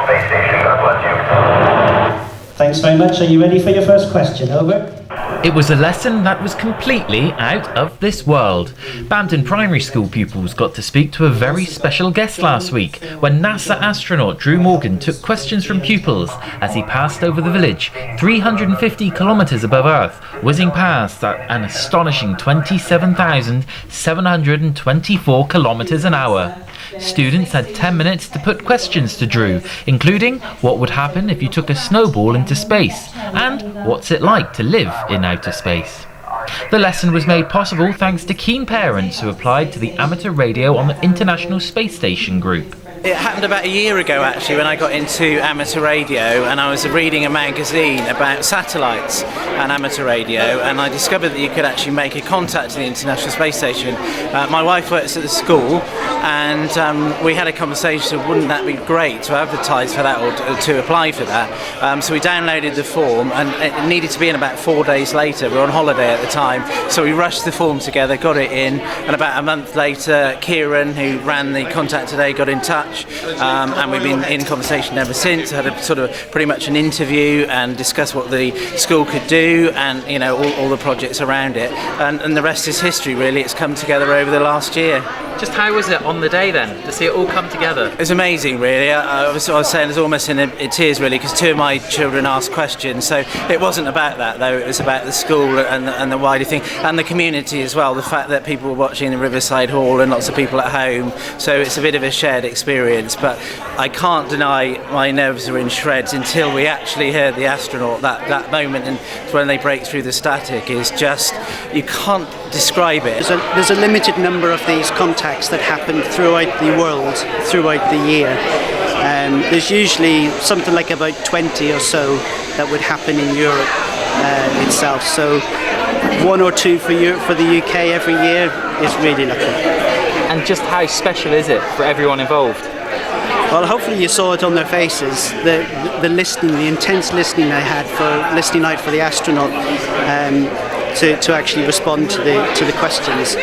Space Station. God bless you. Thanks very much. Are you ready for your first question? Over. It was a lesson that was completely out of this world. Bampton Primary School pupils got to speak to a very special guest last week when NASA astronaut Drew Morgan took questions from pupils as he passed over the village 350 kilometres above Earth, whizzing past at an astonishing 27,724 kilometres an hour. Students had 10 minutes to put questions to Drew, including what would happen if you took a snowball into space and what's it like to live in outer space. The lesson was made possible thanks to keen parents who applied to the amateur radio on the International Space Station group. It happened about a year ago actually when I got into amateur radio, and I was reading a magazine about satellites and amateur radio, and I discovered that you could actually make a contact to the International Space Station. My wife works at the school, and we had a conversation of wouldn't that be great to advertise for that or to apply for that. So we downloaded the form, and it needed to be in about 4 days later. We were on holiday at the time, so we rushed the form together, got it in, and about a month later Kieran, who ran the Contact Today, got in touch. And we've been in conversation ever since. Had a sort of pretty much an interview and discussed what the school could do, and you know all the projects around it, and the rest is history really. It's come together over the last year. Just how was it on the day then, to see it all come together? It's amazing really. I was saying I was almost in tears really, because two of my children asked questions, so it wasn't about that though, it was about the school and the wider thing, and the community as well, the fact that people were watching the Riverside Hall and lots of people at home, so it's a bit of a shared experience. But I can't deny my nerves are in shreds until we actually heard the astronaut. That moment and when they break through the static is just, you can't describe it. There's a limited number of these contacts that happen throughout the world, throughout the year. There's usually something like about 20 or so that would happen in Europe itself. So 1 or 2 for the UK every year is really lucky. And just how special is it for everyone involved? Well, hopefully you saw it on their faces, the listening, the intense listening they had for listening out for the astronaut to actually respond to the questions.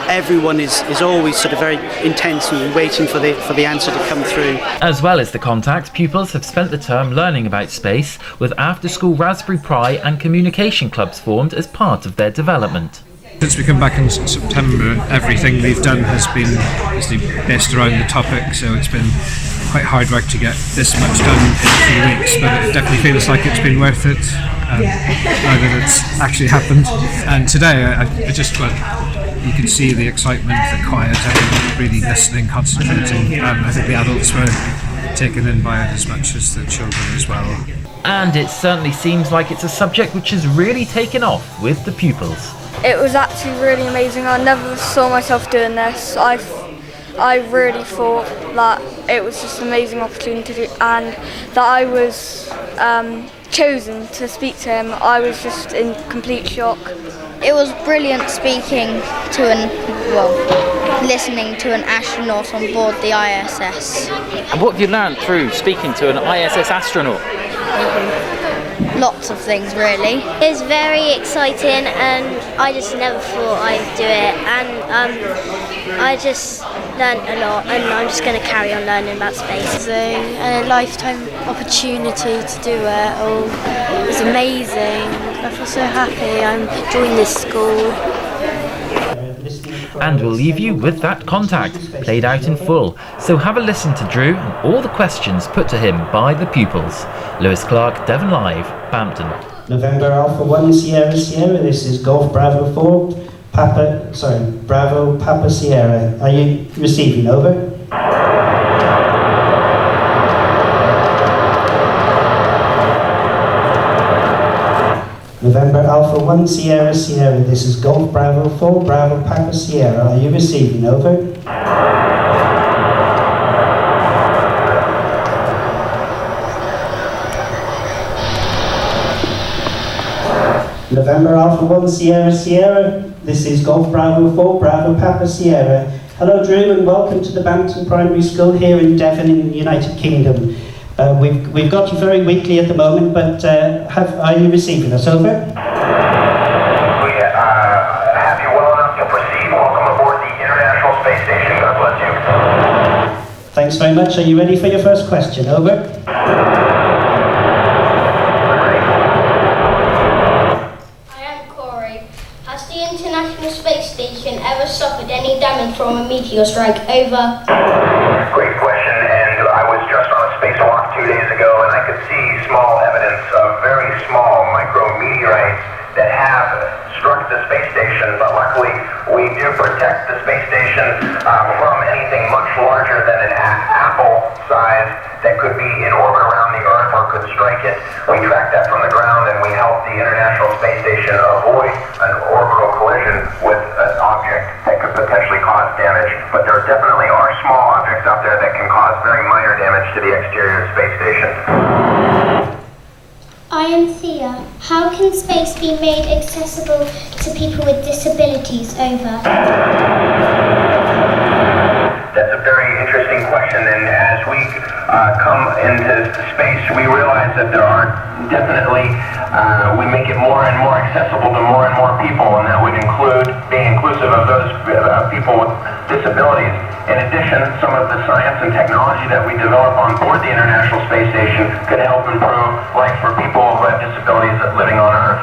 Everyone is always sort of very intense and waiting for the answer to come through. As well as the contact, pupils have spent the term learning about space, with after-school Raspberry Pi and communication clubs formed as part of their development. Since we come back in September, everything we've done has been based around the topic, so it's been quite hard work to get this much done in a few weeks, but it definitely feels like it's been worth it now that it's actually happened. And today, you can see the excitement, the quiet, everyone really listening, concentrating, and I think the adults were taken in by it as much as the children as well. And it certainly seems like it's a subject which has really taken off with the pupils. It was actually really amazing. I never saw myself doing this. I really thought that it was just an amazing opportunity, and that I was chosen to speak to him. I was just in complete shock. It was brilliant speaking to listening to an astronaut on board the ISS. And what have you learned through speaking to an ISS astronaut? Lots of things really. It's very exciting, and I just never thought I'd do it, and I just learned a lot, and I'm just going to carry on learning about space. It's a lifetime opportunity to do it. Oh, it's amazing. I feel so happy I'm joining this school. And we'll leave you with that contact, played out in full. So have a listen to Drew and all the questions put to him by the pupils. Lewis Clark, Devon Live, Bampton. November Alpha 1 Sierra Sierra, this is Golf Bravo 4, Bravo Papa Sierra. Are you receiving? Over. November Alpha 1 Sierra Sierra, this is Golf Bravo 4, Bravo Papa Sierra. Are you receiving? Over. November Alpha 1 Sierra Sierra, this is Golf Bravo 4, Bravo Papa Sierra. Hello Drew, and welcome to the Bampton Primary School here in Devon in the United Kingdom. We've got you very weakly at the moment, but are you receiving us? Over. We have you well enough to proceed. Welcome aboard the International Space Station. God bless you. Thanks very much. Are you ready for your first question? Over. The International Space Station ever suffered any damage from a meteor strike? Over. Great question, and I was just on a spacewalk 2 days ago, and I could see small evidence of very small micrometeorites that have struck the space station, but luckily we do protect the space station from anything much larger than an apple size that could be in orbit around the Earth or could strike it. We track that from the ground, and we help the International Space Station avoid an orbital collision with an object that could potentially cause damage. But there definitely are small objects out there that can cause very minor damage to the exterior of the space station. I am Thea. How can space be made accessible to people with disabilities? Over. That's a very interesting question, and as we come into space, we realize that there are definitely, we make it more and more accessible to more and more people, and that would include being inclusive of those people with disabilities. In addition, some of the science and technology that we develop on board the International Space Station could help improve life for people who have disabilities living on Earth.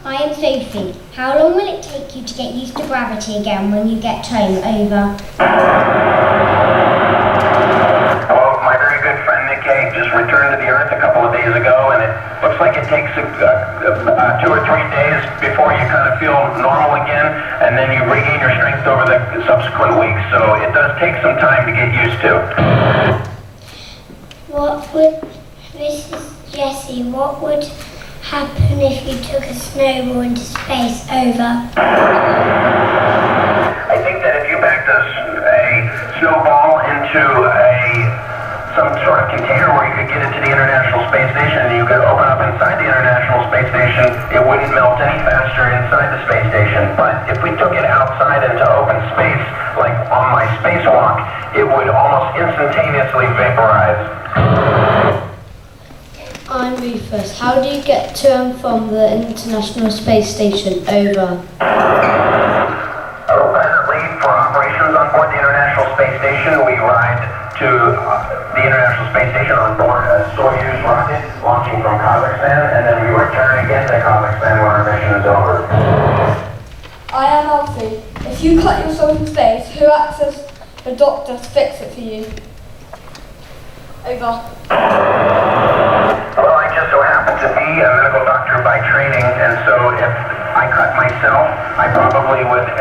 I am Sophie. How long will it take you to get used to gravity again when you get home? Over. Well, my very good friend Nick Cave just returned to the Earth a couple of days ago, and it looks like it takes 2 or 3 days before you kind of feel normal again, and then you regain your strength over the subsequent weeks. So it does take some time to get used to. This is Jessie. What would happen if you took a snowball into space? Over. I think that if you backed a snowball into some sort of container where you could get it to the International Space Station and you could open up inside the International Space Station, it wouldn't melt any faster inside the space station. But if we took it outside into open space, like on my spacewalk, it would almost instantaneously vaporize. I'm Rufus. How do you get to and from the International Space Station? Over. Presently, for operations on board the International Space Station, we ride to the International Space Station on board a Soyuz rocket launching from Kazakhstan, and then we return again to Kazakhstan when our mission is over. I am Alfie. If you cut yourself in space, who acts as a doctor to fix it for you? Over. Well, I just so happen to be a medical doctor by training, and so if I cut myself, I probably would, if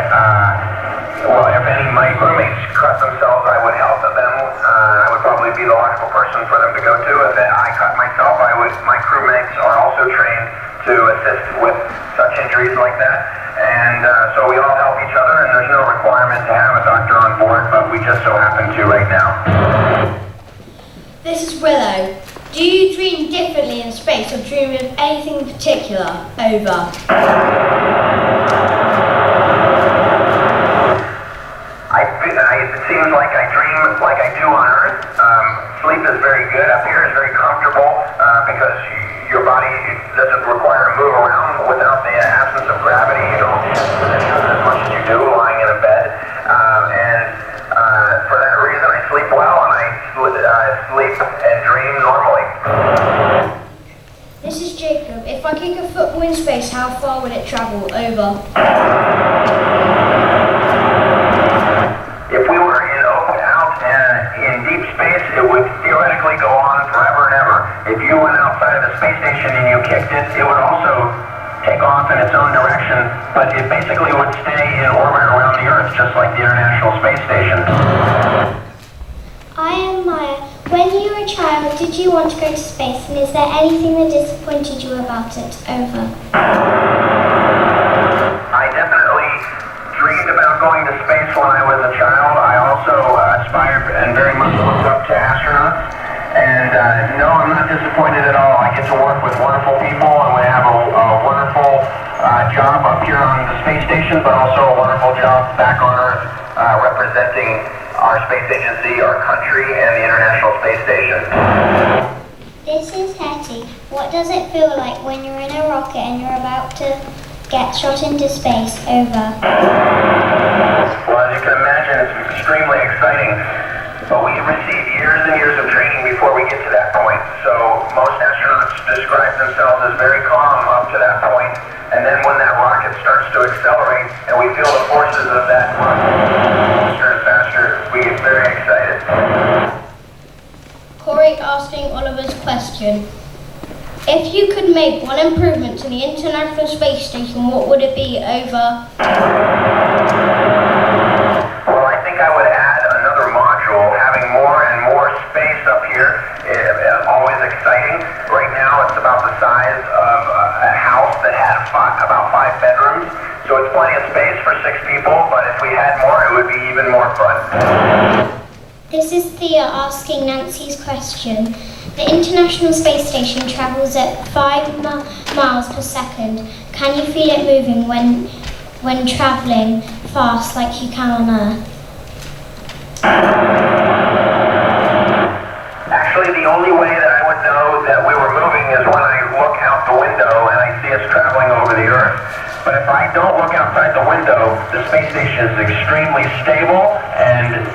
any of my roommates cut themselves, I would help them. I would probably be the logical person for them to go to. If I cut myself, my crewmates are also trained to assist with such injuries like that. And so we all help each other, and there's no requirement to have a doctor on board, but we just so happen to right now. This is Willow. Do you dream differently in space or dream of anything in particular? Over. It seems like I dream like I do on Earth. Sleep is very good up here. It's very comfortable because your body doesn't require to move around without the absence of gravity. You don't as much as you do lying in a bed. For that reason, I sleep well and I sleep and dream normally. This is Jacob. If I kick a football in space, how far would it travel? Over. If we were in deep space, it would theoretically go on forever and ever. If you went outside of the space station and you kicked it, it would also take off in its own direction, but it basically would stay in orbit around the Earth, just like the International Space Station. I am Maya. When you were a child, did you want to go to space, and is there anything that disappointed you about it? Over. I definitely dreamed about going to space when I was a child. I also aspired and very much looked up to astronauts. And no, I'm not disappointed at all. I get to work with wonderful people, and we have a wonderful job up here on the space station, but also a wonderful job back on Earth representing our space agency, our country, and the International Space Station. This is Hetty. What does it feel like when you're in a rocket and you're about to get shot into space? Over. Well, as you can imagine, it's extremely exciting. receive years and years of training before we get to that point. So most astronauts describe themselves as very calm up to that point, and then when that rocket starts to accelerate and we feel the forces of that rocket faster and faster, we get very excited. Corey asking Oliver's question. If you could make one improvement to the International Space Station, what would it be over? Well, I think I would add another module. Having more and more space up here is always exciting. Right now it's about the size of a house that has about 5 bedrooms. So it's plenty of space for 6 people, but if we had more, it would be even more fun. This is Thea asking Nancy's question. The International Space Station travels at 5 miles per second. Can you feel it moving when travelling fast like you can on Earth? Actually, the only way that I would know that we were moving is when I look out the window and I see us traveling over the Earth. But if I don't look outside the window, the space station is extremely stable and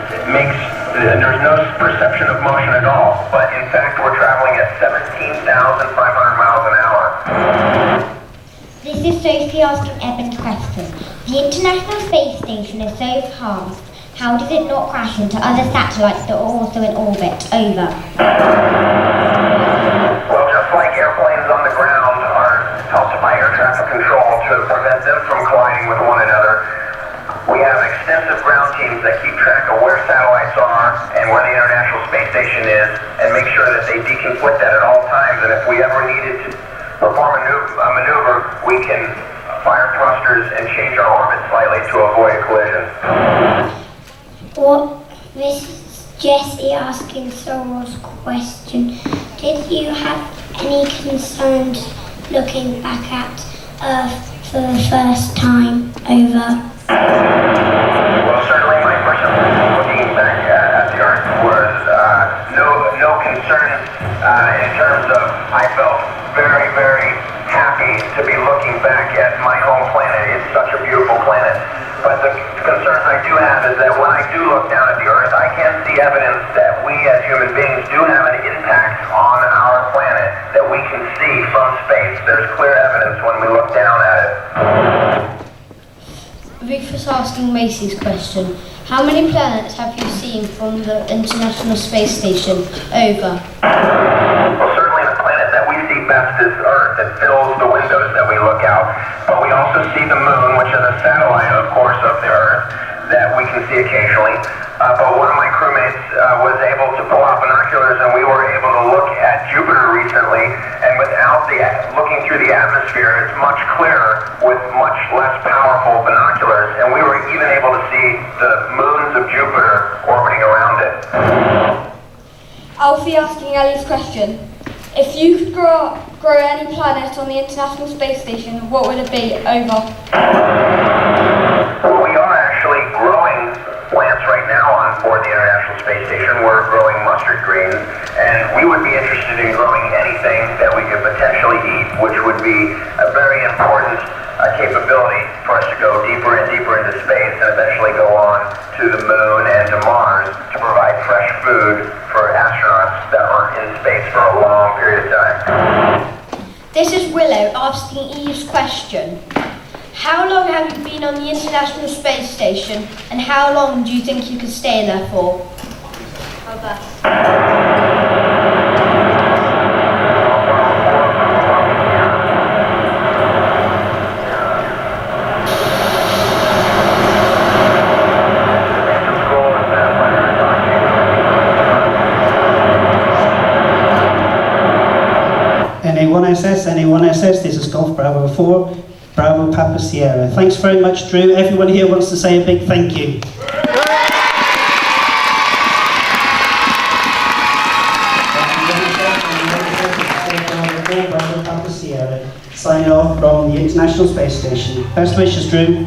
there's no perception of motion at all. But in fact, we're traveling at 17,500 miles an hour. This is Sophie asking Evan's question. The International Space Station is so fast. How does it not crash into other satellites that are also in orbit? Over. Well, just like airplanes on the ground are helped by air traffic control to prevent them from colliding with one another, we have extensive ground teams that keep track of where satellites are and where the International Space Station is and make sure that they deconflict that at all times. And if we ever needed to perform a maneuver, we can fire thrusters and change our orbit slightly to avoid a collision. Well, this is Jessie asking Sorrel's question. Did you have any concerns looking back at Earth for the first time? Over. Well, certainly my first looking back at the Earth was no concerns in terms of I felt very, very happy to be looking back at my home planet. It's such a beautiful planet. But the concerns I do have is that when I do look down at the Earth, I can see evidence that we as human beings do have an impact on our planet that we can see from space. There's clear evidence when we look down at it. Rufus asking Macy's question. How many planets have you seen from the International Space Station? Over. Well, certainly the planet that we see best is Earth. It fills the windows that we look out. But we also see the Moon, which is a satellite, of course, of the Earth that we can see occasionally. But one of my crewmates was able to pull out binoculars, and we were able to look at Jupiter recently. And without looking through the atmosphere, it's much clearer with much less powerful binoculars. And we were even able to see the moons of Jupiter orbiting around it. Alfie asking Ellie's question. If you could grow any planet on the International Space Station, what would it be? Over. Well, we are actually growing plants right now on board the International Space Station. We're growing mustard greens, and we would be interested in growing anything that we could potentially eat, which would be a very important capability for us to go deeper and deeper into space and eventually go on to the Moon and to Mars to provide fresh food for astronauts that are in space for a long period of time. This is Willow asking Eve's question. How long have you been on the International Space Station, and how long do you think you could stay there for? Over. NA1SS, this is Golf Bravo 4, Bravo Papa Sierra. Thanks very much, Drew. Everyone here wants to say a big thank you. Bravo Papa Sierra, signing off from the International Space Station. Best wishes, Drew.